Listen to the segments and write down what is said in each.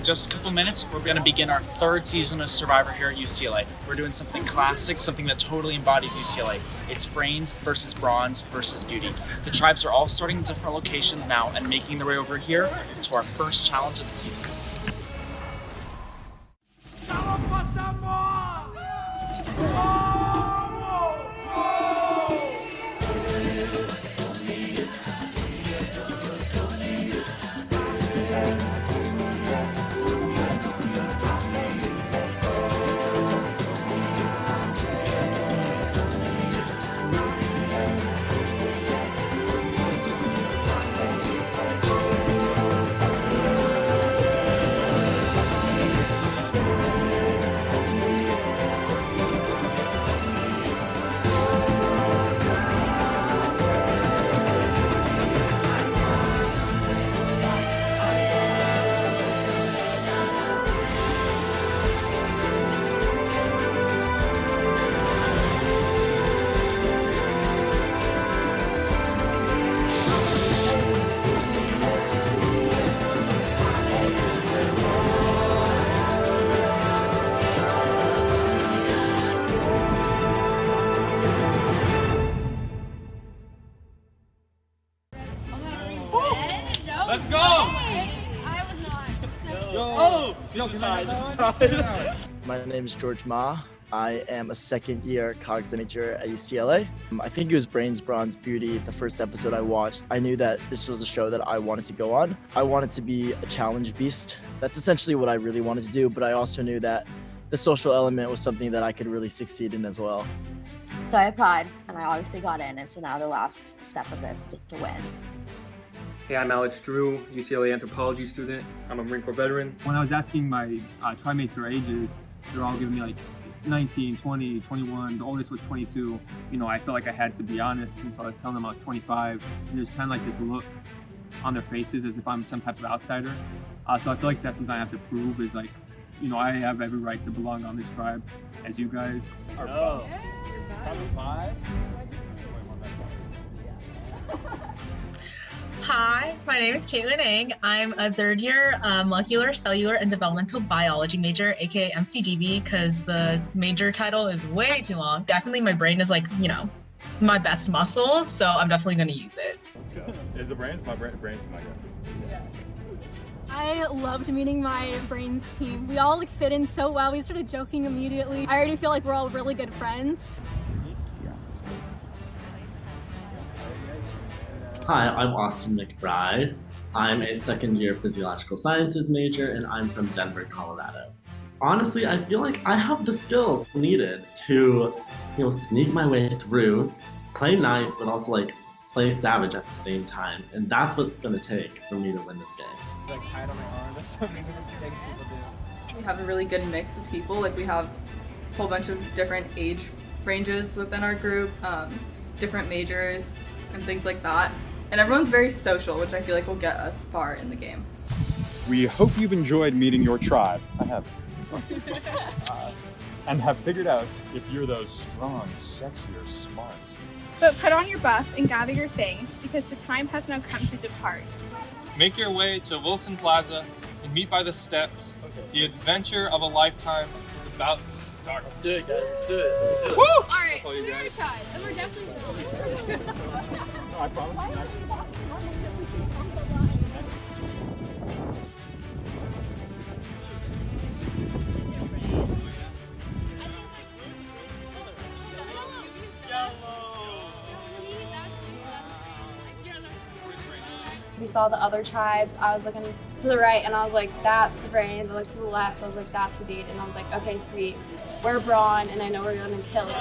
just a couple minutes, we're going to begin our third season of Survivor here at UCLA. We're doing something classic, something that totally embodies UCLA. It's brains versus bronze versus beauty. The tribes are all starting in different locations now and making their way over here to our first challenge of the season. Let's go! I was not. My name is George Ma. I am a second-year Cogs major at UCLA. I think it was Brains, Bronze, Beauty, the first episode I watched. I knew that this was a show that I wanted to go on. I wanted to be a challenge beast. That's essentially what I really wanted to do, but I also knew that the social element was something that I could really succeed in as well. So I applied, and I obviously got in, and so now the last step of this is just to win. Hey, I'm Alex Drew, UCLA anthropology student. I'm a Marine Corps veteran. When I was asking my tri-mates their ages, they were all giving me like 19, 20, 21. The oldest was 22. You know, I felt like I had to be honest, and so I was telling them I was 25. And there's kind of like this look on their faces as if I'm some type of outsider. So I feel like that's something I have to prove is like, you know, I have every right to belong on this tribe as you guys are. Oh. Probably 5? Hi, my name is Caitlin Ng. I'm a third-year molecular, cellular, and developmental biology major, aka MCDB, because the major title is way too long. Definitely my brain is like, you know, my best muscle, so I'm definitely going to use it. Is the brains? My brains my guy. I loved meeting my brains team. We all like fit in so well. We started joking immediately. I already feel like we're all really good friends. Hi, I'm Austin McBride. I'm a second-year physiological sciences major, and I'm from Denver, Colorado. Honestly, I feel like I have the skills needed to, sneak my way through, play nice, but also like play savage at the same time, and that's what it's gonna take for me to win this game. Like hide on my arm. That's something things people do. We have a really good mix of people. Like we have a whole bunch of different age ranges within our group, different majors, and things like that. And everyone's very social, which I feel like will get us far in the game. We hope you've enjoyed meeting your tribe. I have. And have figured out if you're those strong, sexy, or smart. But put on your buffs and gather your things, because the time has now come to depart. Make your way to Wilson Plaza and meet by the steps. The adventure of a lifetime is about to start. Let's do it, guys. Let's do it. Let's do it. Woo! Alright, so we're gonna try, and we're definitely I promise. We saw the other tribes. I was looking to the right and I was like, that's the brains. I looked to the left, I was like, that's the beat. And I was like, okay, sweet. We're Brawn and I know we're gonna kill it.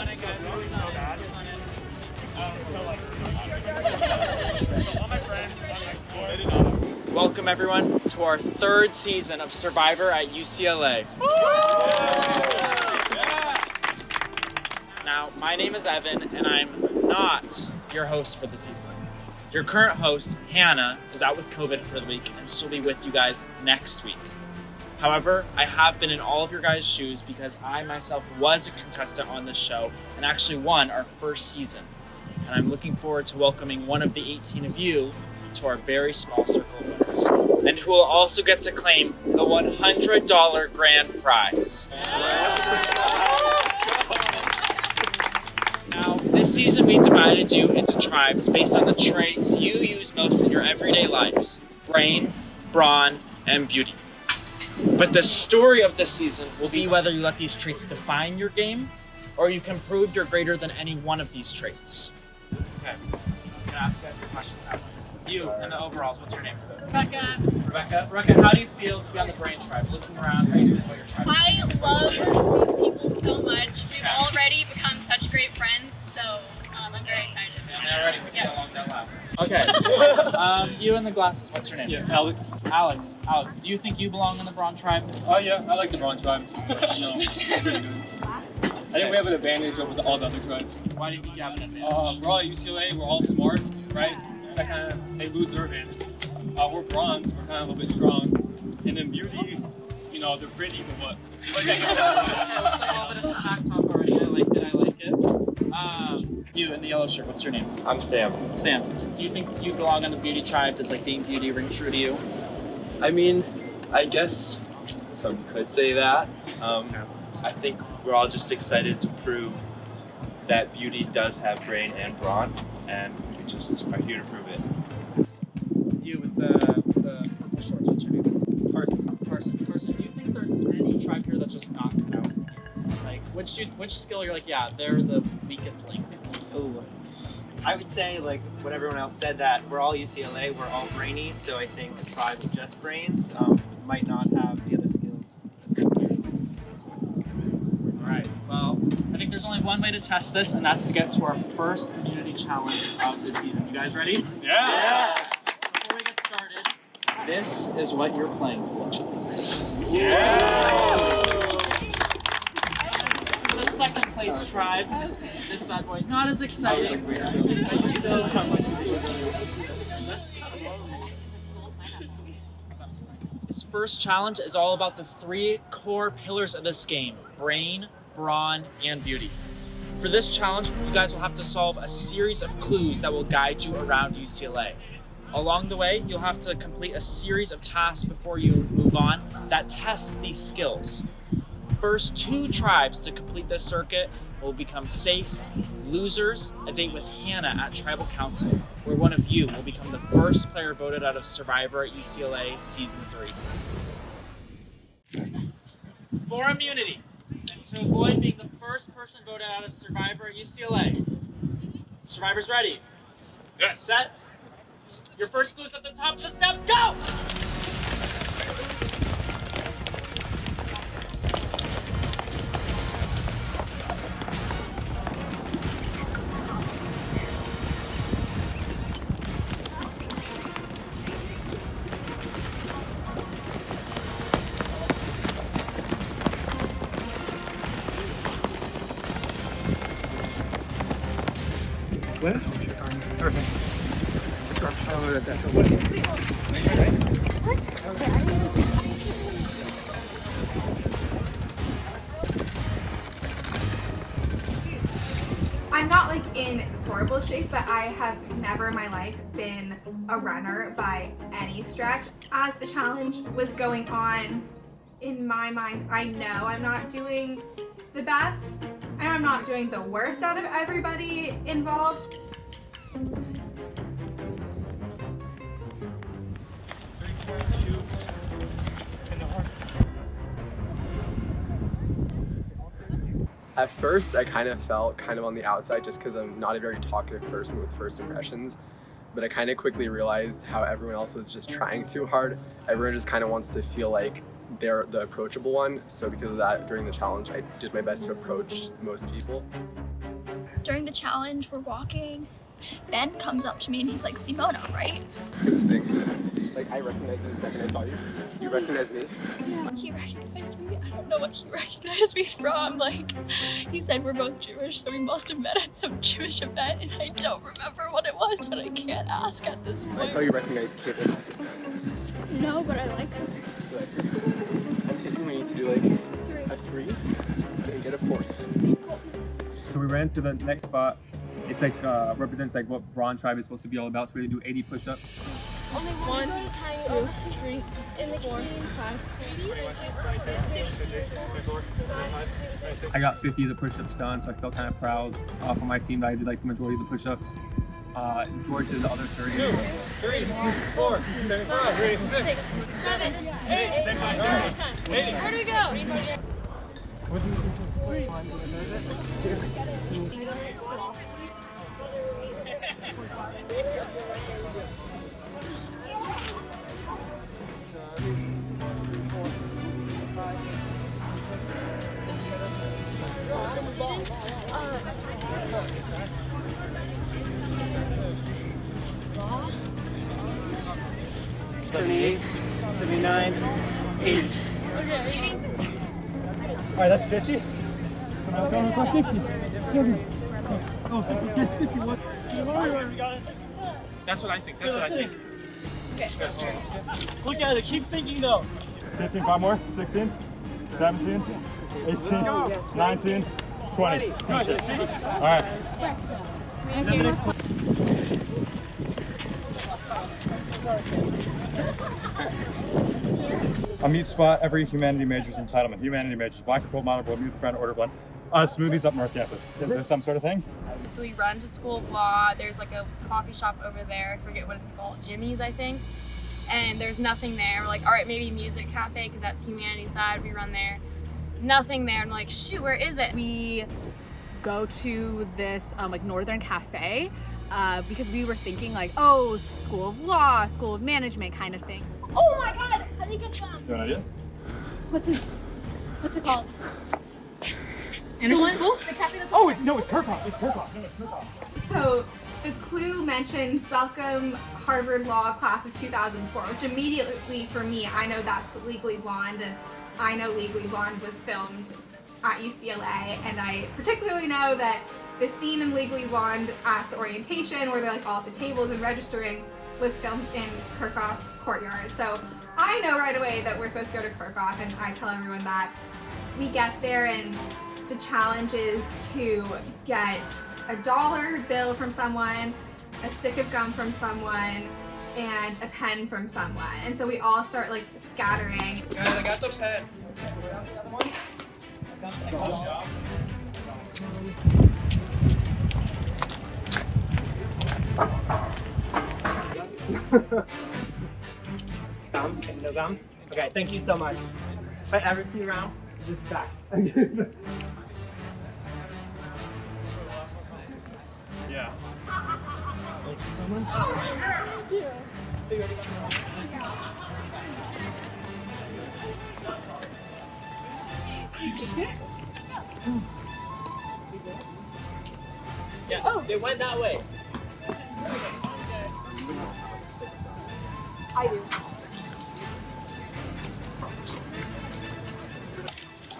Welcome everyone to our third season of Survivor at UCLA. Now, my name is Evan and I'm not your host for the season. Your current host, Hannah, is out with COVID for the week and she'll be with you guys next week. However, I have been in all of your guys' shoes because I myself was a contestant on this show and actually won our first season. And I'm looking forward to welcoming one of the 18 of you to our very small circle of winners. and who will also get to claim the $100 grand prize. Now, this season we divided you into tribes based on the traits you use most in your everyday lives: brain, brawn, and beauty. But the story of this season will be whether you let these traits define your game, or you can prove you're greater than any one of these traits. Okay, I'm gonna ask you guys a question now. You and the overalls, what's your name? Rebecca. Rebecca, how do you feel to be on the Brain tribe? Looking around, how do you feel about your tribe? I love these people so much. We've already become such great friends, so I'm very excited. Yeah, already. We'll see how long that lasts. Okay. You and the glasses, what's your name? Yeah, Alex. Alex, do you think you belong in the Brawn tribe? Oh yeah, I like the Brawn tribe. Pretty good. I think we have an advantage over all the other tribes. Why do you think you have an advantage? We're all at UCLA, we're all smart, right? That kind of, they lose their advantage. We're bronze, we're kind of a little bit strong. And then beauty, you know, they're pretty, but what? Okay, let's take a little bit of smack talk already. I like it. You in the yellow shirt, what's your name? I'm Sam. Sam, do you think you belong in the beauty tribe? Does like being beauty ring true to you? I mean, I guess some could say that. I think we're all just excited to prove that beauty does have brain and brawn, and we just are here to prove it. You with the purple shorts, what's your name? Carson, do you think there's any tribe here that's just not cut out? Like, which skill you're like, yeah, they're the weakest link? Ooh. I would say, like what everyone else said, that we're all UCLA, we're all brainy, so I think the tribe of just brains might not have the other skills. Alright, well, I think there's only one way to test this, and that's to get to our first immunity challenge of the season. You guys ready? Yeah! Yes! Before we get started, this is what you're playing for. Yeah! The second place tribe, this bad boy, not as exciting. This first challenge is all about the 3 core pillars of this game: brain, brawn, and beauty. For this challenge, you guys will have to solve a series of clues that will guide you around UCLA. Along the way, you'll have to complete a series of tasks before you move on that tests these skills. First 2 tribes to complete this circuit will become safe. Losers, a date with Hannah at Tribal Council, where one of you will become the first player voted out of Survivor at UCLA Season 3. For immunity, and to avoid being the first person voted out of Survivor at UCLA, Survivor's ready. Good. Set. Your first clue's at the top of the steps. Go! Last one, perfect. Oh, that's after I'm not like in horrible shape, but I have never in my life been a runner by any stretch. As the challenge was going on, in my mind, I know I'm not doing the best, and I'm not doing the worst out of everybody involved. At first, I kind of felt kind of on the outside just because I'm not a very talkative person with first impressions. But I kind of quickly realized how everyone else was just trying too hard. Everyone just kind of wants to feel like they're the approachable one. So because of that, during the challenge, I did my best to approach most people. During the challenge, we're walking. Ben comes up to me and he's like, Simona, right? Like, I recognized you the second I saw you. You recognized me? Yeah, he recognized me. I don't know what he recognized me from. Like, he said we're both Jewish, so we must have met at some Jewish event, and I don't remember what it was, but I can't ask at this point. I saw you recognize Caitlin. No, but I like her. I'm thinking we need to do like a 3 and get a 4. So we ran to the next spot. It's like represents like what Brawn tribe is supposed to be all about. So we had to do 80 push-ups. Only one, 2, 3, in the 4, 5, 6. I got 50 of the push-ups done, so I felt kind of proud for my team that I did like the majority of the push-ups. George did the other 30. 2, 3, 4, 5, 6, 7, 8. Same time. Where do we go? $78, $79, $80. All right, that's 50. Come on, 50. Oh, 50. That's what I think. That's what I think. Look at it. Keep thinking though. 15, 5 more. 16, 17, 18, 19, 20. Finish it. All right. A meat spot, every humanity major's entitlement. Humanity majors, black, gold, mono, blue, youth, friend, order blend. Smoothies up North Campus. Is there some sort of thing? So we run to school of law. There's like a coffee shop over there. I forget what it's called. Jimmy's, I think. And there's nothing there. We're like, all right, maybe music cafe because that's humanity side. We run there. Nothing there. I'm like, shoot, where is it? We go to this like Northern Cafe because we were thinking like, oh, School of Law, School of Management kind of thing. Oh my god, I think it's You have an idea? What's it called? Anderson School? Oh, it's Kirchhoff. It's Kirchhoff. No, it's Kirchhoff. So the clue mentions welcome Harvard Law class of 2004, which immediately for me, I know that's Legally Blonde, and I know Legally Blonde was filmed at UCLA, and I particularly know that the scene in Legally Blonde at the orientation where they're like all at the tables and registering was filmed in Kirchhoff Courtyard. So I know right away that we're supposed to go to Kirchhoff, and I tell everyone that. We get there and the challenge is to get a $1 bill from someone, a stick of gum from someone, and a pen from someone. And so we all start like scattering. Guys, I got the pen. Gum? No gum? Okay, thank you so much. If I ever see you around, just back. Yeah. Thank you so much. Yeah. Oh, it went that way. I do.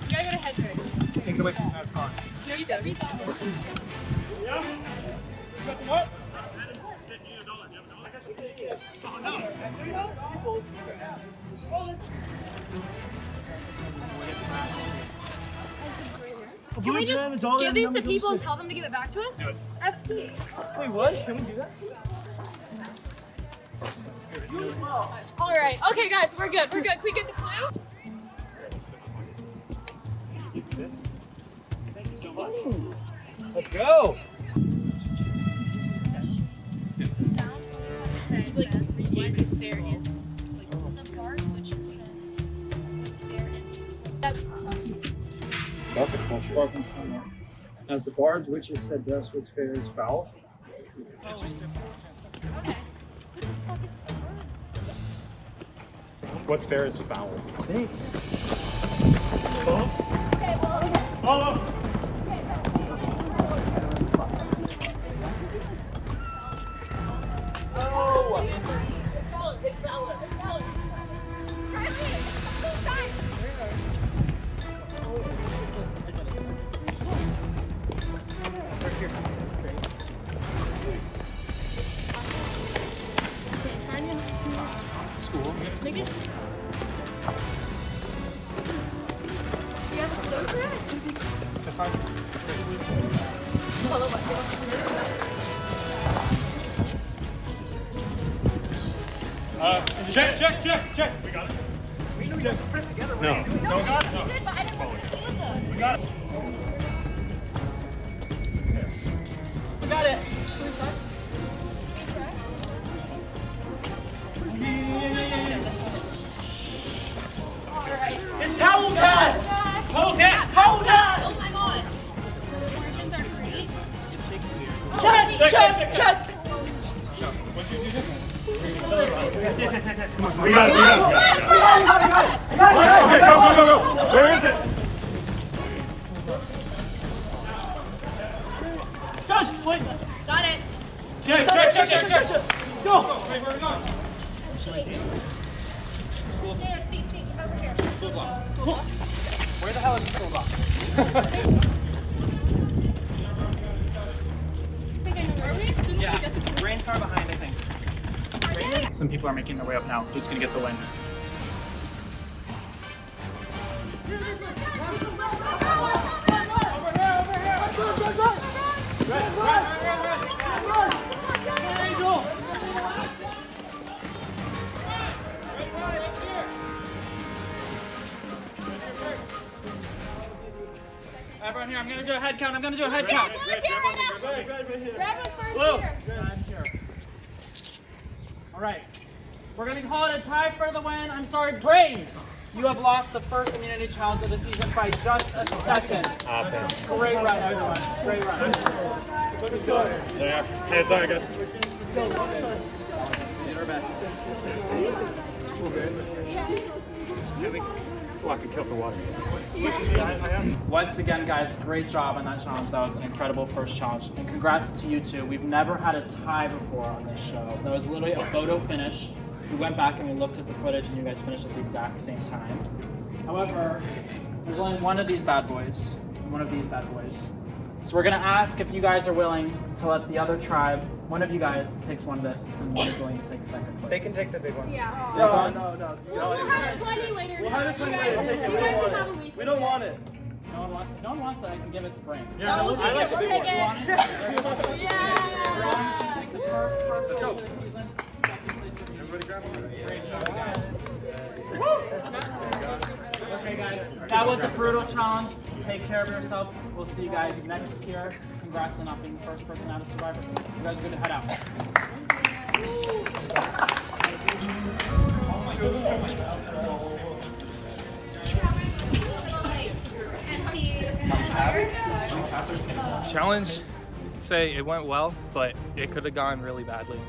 You gotta go to head first. Take it away from that car. No, you don't. Read that. Yeah. You got the what? Can we just give these to people and tell them to give it back to us? That's tea. Wait, what? Can we do that? Alright, okay guys, we're good. We're good. Can we get the clue? Thank you so much. Let's go. Like, what's fair is like the bars which is what's fair is. As the bards which is said thus what's fair is foul. What's fair is foul. Thanks. Make this. You guys have a clue for it? Check. We got it. We knew you had to put it together. No, we got it. No. But I didn't want to see them. We got it. We got it. Alright. It's towel time! Hold that! Hold that! Oh my god. The margins are great. Check! Yes. Come on. We got it. Go. Where is it? Josh, wait! Got it. Check! Let's go! Wait, where are we going? See, over here. School block. Where the hell is the school block? Yeah, Brain's far behind, I think. Some people are making their way up now. Who's gonna get the win? Everyone here, I'm gonna do a head count. All right. We're gonna call it a tie for the win. I'm sorry, Brains. You have lost the first immunity challenge of the season by just a second. Great run, everyone. Great run. Let's go. Yeah. Hey, it's all right, guys. Let's go. Did our best. Oh, I can kill for water. Once again, guys, great job on that challenge. That was an incredible first challenge. And congrats to you two. We've never had a tie before on this show. That was literally a photo finish. We went back and we looked at the footage and you guys finished at the exact same time. However, there's only one of these bad boys and one of these bad boys. So we're gonna ask if you guys are willing to let the other tribe, one of you guys takes one of this and one is willing to take second place. They can take the big one. Yeah. No. We'll have it plenty later. We'll have it plenty later. Take it. You guys can have a week. We don't want it. No one wants it. I can give it to Brain. Yeah, we'll take it. We'll take it. Yeah. Brain's gonna take the first place of the season. Second place for Everybody grab one. Great job, guys. Okay, guys, that was a brutal challenge. Take care of yourself. We'll see you guys next year. Congrats on not being the first person out of Survivor. You guys are good to head out. Challenge, I'd say it went well, but it could have gone really badly.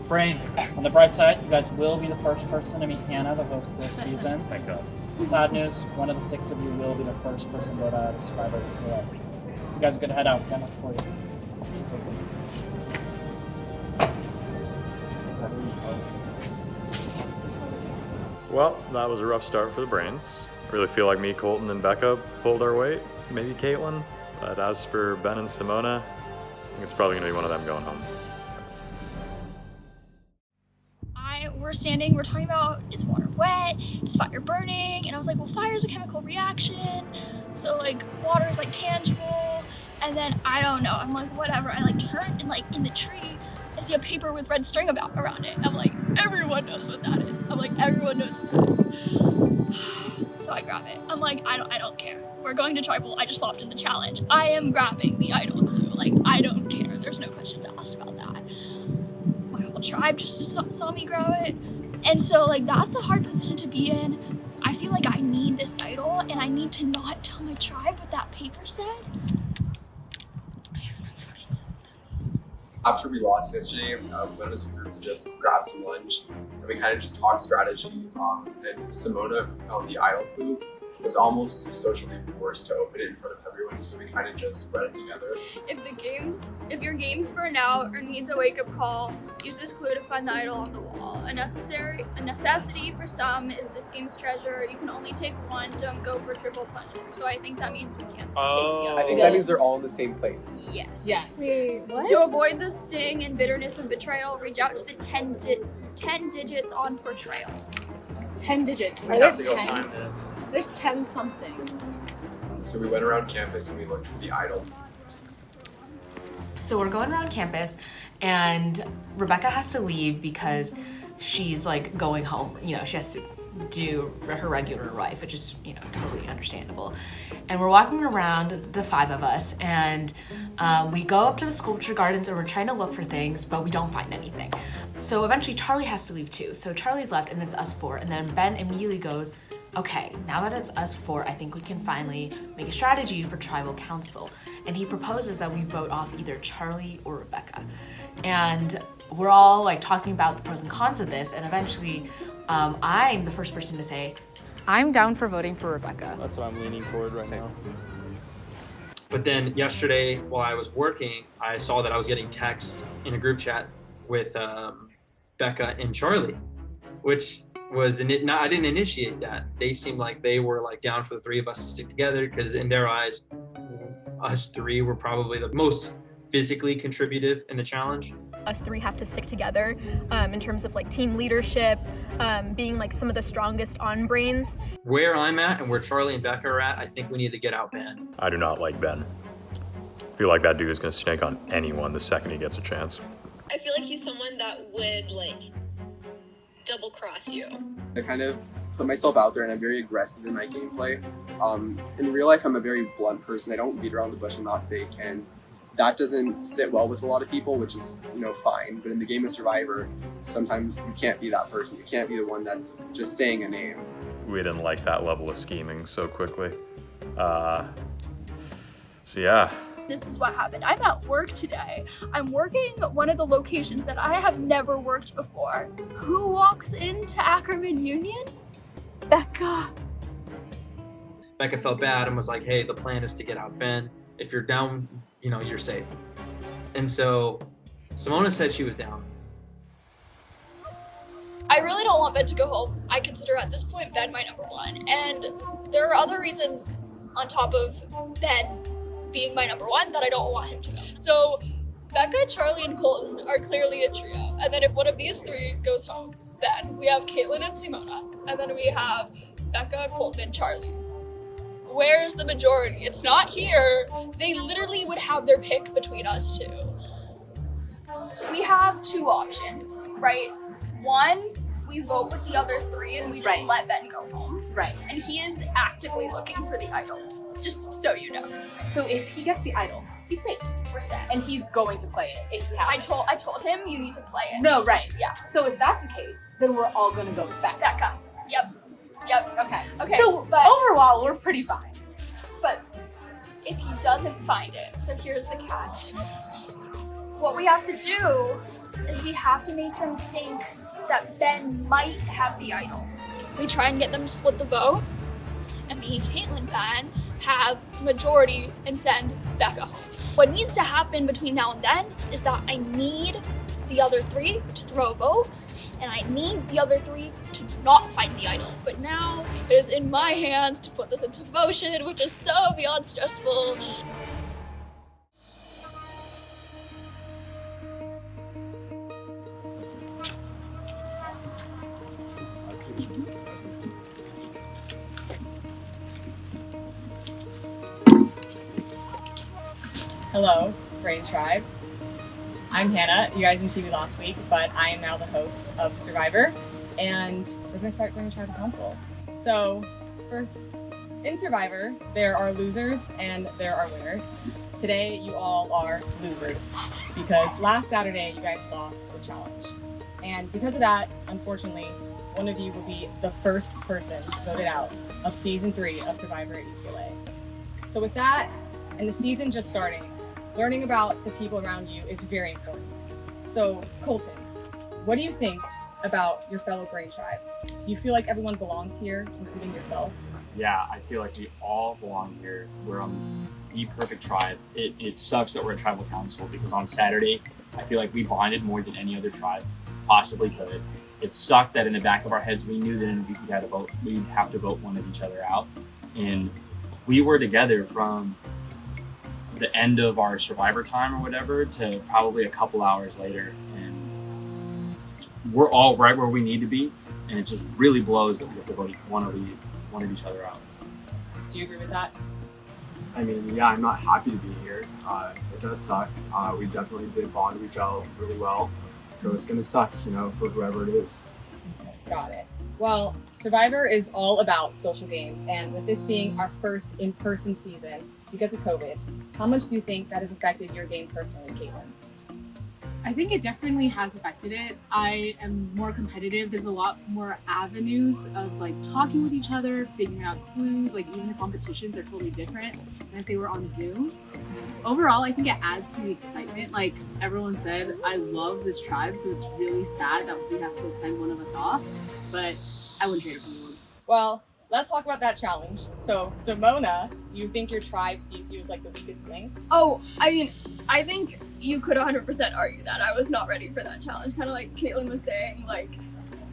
Brain, on the bright side, you guys will be the first person to meet Hannah, the host this season. Thank God. Sad news, one of the 6 of you will be the first person voted out of Survivor UCLA. You guys are good to head out. Hannah, for you. Well, that was a rough start for the Brains. I really feel like me, Colton, and Becca pulled our weight. Maybe Caitlin. But as for Ben and Simona, I think it's probably going to be one of them going home. We're talking about, is water wet, is fire burning, and I was like, well, fire is a chemical reaction, so like water is like tangible, and then I don't know, I'm like, whatever, I like turn and like in the tree I see a paper with red string around it. I'm like, everyone knows what that is. I'm like, everyone knows what that is. So I grab it. I'm like, I don't care. We're going to tribal. I just flopped in the challenge. I am grabbing the idol clue. Like, I don't care. There's no questions asked about that. My whole tribe just saw me grab it. And so, like, that's a hard position to be in. I feel like I need this idol, and I need to not tell my tribe what that paper said. After we lost yesterday, we went as a group to just grab some lunch, and we kind of just talked strategy. And Simona, who found the idol clue, was almost socially forced to open it in front of everyone, so we kind of just read it together. If your game's burned out or needs a wake-up call, use this clue to find the idol on the wall. A necessity for some is this game's treasure. You can only take one. Don't go for triple pleasure. So I think that means we can't take the other. I think that means they're all in the same place. Yes. Yes. Wait, what? To avoid the sting and bitterness of betrayal, reach out to the 10 digits on portrayal. 10 digits. We Are have there to go 10? find this. There's 10 somethings. So we went around campus and we looked for the idol. So we're going around campus and Rebecca has to leave because she's like going home, you know, she has to do her regular life, which is, you know, totally understandable. And we're walking around, the 5 of us, and we go up to the sculpture gardens and we're trying to look for things, but we don't find anything. So eventually Charlie has to leave too. So Charlie's left and it's us 4. And then Ben immediately goes, okay, now that it's us 4, I think we can finally make a strategy for tribal council. And he proposes that we vote off either Charlie or Rebecca. And we're all like talking about the pros and cons of this, and eventually I'm the first person to say, I'm down for voting for Rebecca. That's what I'm leaning toward right now. But then yesterday, while I was working, I saw that I was getting texts in a group chat with Becca and Charlie, which was I didn't initiate that. They seemed like they were like down for the 3 of us to stick together, because in their eyes, us 3 were probably the most physically contributive in the challenge. Us 3 have to stick together in terms of like team leadership, being like some of the strongest on brains. Where I'm at and where Charlie and Becca are at, I think we need to get out Ben. I do not like Ben. I feel like that dude is going to snake on anyone the second he gets a chance. I feel like he's someone that would like double cross you. I kind of put myself out there and I'm very aggressive in my gameplay. In real life, I'm a very blunt person. I don't beat around the bush, I'm not fake, and that doesn't sit well with a lot of people, which is, you know, fine. But in the game of Survivor, sometimes you can't be that person. You can't be the one that's just saying a name. We didn't like that level of scheming so quickly. So yeah. This is what happened. I'm at work today. I'm working one of the locations that I have never worked before. Who walks into Ackerman Union? Becca. Becca felt bad and was like, hey, the plan is to get out Ben. If you're down, you know, you're safe. And so Simona said she was down. I really don't want Ben to go home. I consider at this point Ben my number 1. And there are other reasons on top of Ben being my number 1 that I don't want him to go. So Becca, Charlie, and Colton are clearly a trio. And then if one of these 3 goes home, then we have Caitlin and Simona. And then we have Becca, Colton, and Charlie. Where's the majority? It's not here. They literally would have their pick between us 2. We have 2 options, right? 1, we vote with the other 3 and we just let Ben go home. Right. And he is actively looking for the idol, just so you know. So if he gets the idol, he's safe. We're set. And he's going to play it if he has to. I told him you need to play it. No, right, yeah. So if that's the case, then we're all gonna go with Becca. Yep. Okay. So but overall, we're pretty fine. But if he doesn't find it, so here's the catch. What we have to do is we have to make them think that Ben might have the idol. We try and get them to split the vote, and me, Caitlin, and Ben have majority and send Becca home. What needs to happen between now and then is that I need the other 3 to throw a vote, and I need the other 3 to not find the idol. But now it is in my hands to put this into motion, which is so beyond stressful. Hello, Brain Tribe. I'm Hannah. You guys didn't see me last week, but I am now the host of Survivor, and we're gonna start Brain Tribe Council. So, first, in Survivor, there are losers and there are winners. Today, you all are losers, because last Saturday, you guys lost the challenge. And because of that, unfortunately, one of you will be the first person voted out of Season 3 of Survivor at UCLA. So with that, and the season just starting, learning about the people around you is very important. So, Colton, what do you think about your fellow Brain Tribe? Do you feel like everyone belongs here, including yourself? Yeah, I feel like we all belong here. We're the perfect tribe. It sucks that we're a tribal council, because on Saturday, I feel like we bonded more than any other tribe possibly could. It sucked that in the back of our heads, we knew that in a week we'd have to vote one of each other out. And we were together from the end of our Survivor time or whatever to probably a couple hours later, and we're all right where we need to be, and it just really blows that we have to vote one of each other out. Do you agree with that? I mean, yeah, I'm not happy to be here. It does suck. We definitely did bond with each other really well. So it's gonna suck, for whoever it is. Got it. Well, Survivor is all about social games, and with this being our first in-person season because of COVID, how much do you think that has affected your game personally, Caitlin? I think it definitely has affected it. I am more competitive. There's a lot more avenues of like talking with each other, figuring out clues. Like even the competitions are totally different than if they were on Zoom. Overall, I think it adds to the excitement. Like everyone said, I love this tribe, so it's really sad that we have to send one of us off. But I wouldn't trade it for anyone. Well, let's talk about that challenge. So, Simona, you think your tribe sees you as like the weakest link? Oh, I mean, I think you could 100% argue that I was not ready for that challenge. Kind of like Caitlin was saying, like,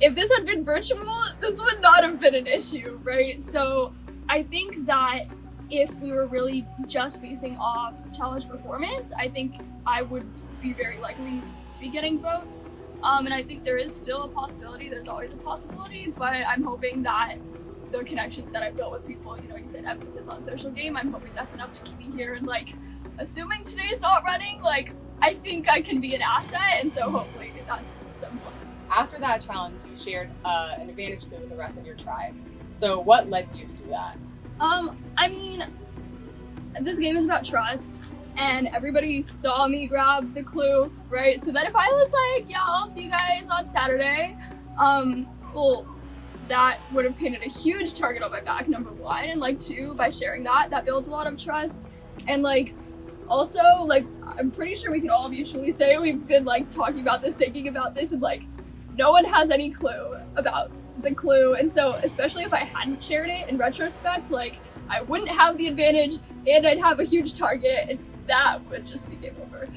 if this had been virtual, this would not have been an issue, right? So I think that if we were really just basing off challenge performance, I think I would be very likely to be getting votes. And I think there is still a possibility, there's always a possibility, but I'm hoping that the connections that I built with people, you said emphasis on social game, I'm hoping that's enough to keep me here. And like, assuming today's not running, like, I think I can be an asset, and so hopefully that's some plus. After that challenge, you shared an advantage clue with the rest of your tribe. So what led you to do that? I mean, this game is about trust, and everybody saw me grab the clue, right? So that if I was like, yeah, I'll see you guys on Saturday, well, that would have painted a huge target on my back, number one, and like two, by sharing that builds a lot of trust. And like, also, like, I'm pretty sure we can all mutually say we've been like talking about this, thinking about this, and like, no one has any clue about the clue. And so, especially if I hadn't shared it in retrospect, like, I wouldn't have the advantage and I'd have a huge target, and that would just be game over.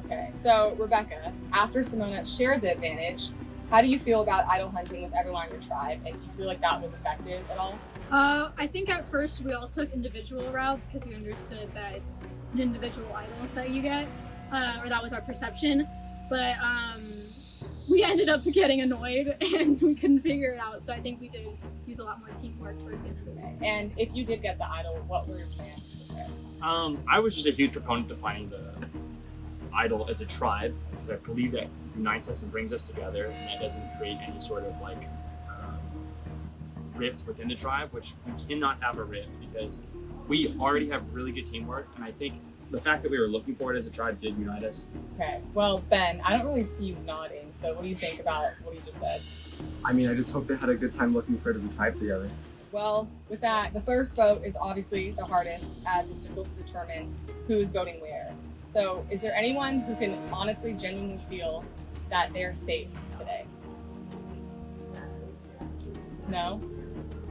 Okay, so Rebecca, after Simona shared the advantage, how do you feel about idol hunting with everyone on your tribe, and do you feel like that was effective at all? I think at first we all took individual routes because we understood that it's an individual idol that you get, or that was our perception. But we ended up getting annoyed and we couldn't figure it out. So I think we did use a lot more teamwork towards the end of the day. And if you did get the idol, what were your plans? I was just a huge proponent of finding the idol as a tribe, because I believe that unites us and brings us together, and that doesn't create any sort of like rift within the tribe, which we cannot have a rift because we already have really good teamwork, and I think the fact that we were looking for it as a tribe did unite us. Okay, well, Ben, I don't really see you nodding, so what do you think about what you just said? I mean, I just hope they had a good time looking for it as a tribe together. Well, with that, the first vote is obviously the hardest, as it's difficult to determine who's voting where. So is there anyone who can honestly, genuinely feel that they're safe today? No?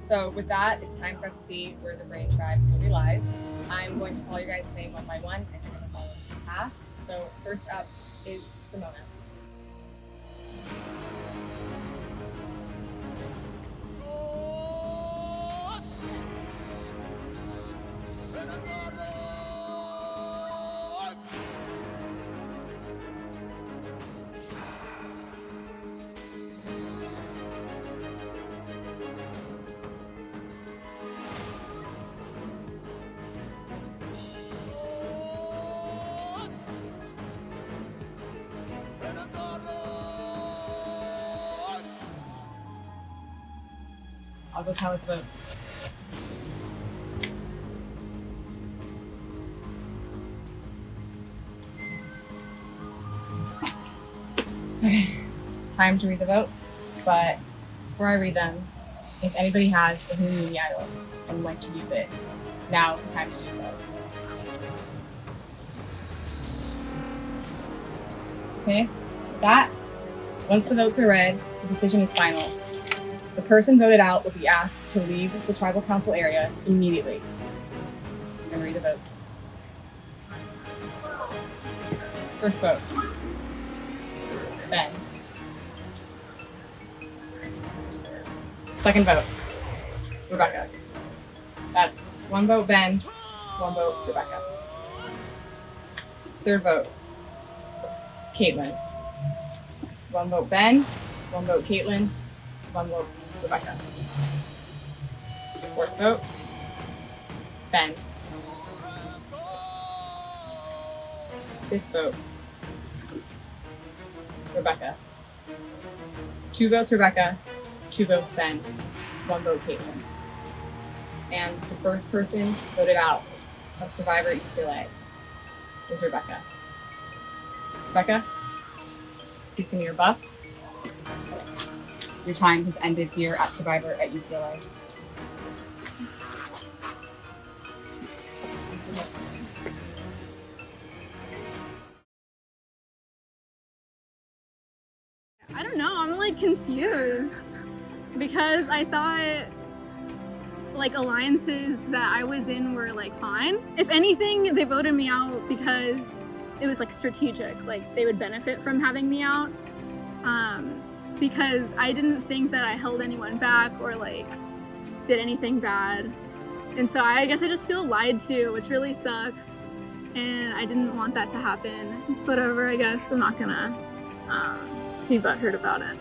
So with that, it's time for us to see where the Brain tribe really lies. I'm going to call you guys' name one by one, and you're going to follow the path. So first up is Simona. I'll go count with votes. Okay, it's time to read the votes, but before I read them, if anybody has a Houdini idol and would like to use it, now is the time to do so. Okay, with that, once the votes are read, the decision is final. The person voted out will be asked to leave the tribal council area immediately. I'm gonna read the votes. First vote, Ben. Second vote, Rebecca. That's one vote Ben, one vote Rebecca. Third vote, Caitlin. One vote Ben, one vote Caitlin, one vote Rebecca. Fourth vote, Ben. Fifth vote, Rebecca. 2 votes Rebecca, 2 votes Ben, 1 vote Caitlin. And the first person voted out of Survivor at UCLA is Rebecca. Rebecca, please give me your buff. Your time has ended here at Survivor at UCLA. I don't know, I'm like confused because I thought like alliances that I was in were like fine. If anything, they voted me out because it was like strategic, like they would benefit from having me out. Because I didn't think that I held anyone back or like did anything bad. And so I guess I just feel lied to, which really sucks. And I didn't want that to happen. It's whatever, I guess. I'm not gonna be butthurt about it.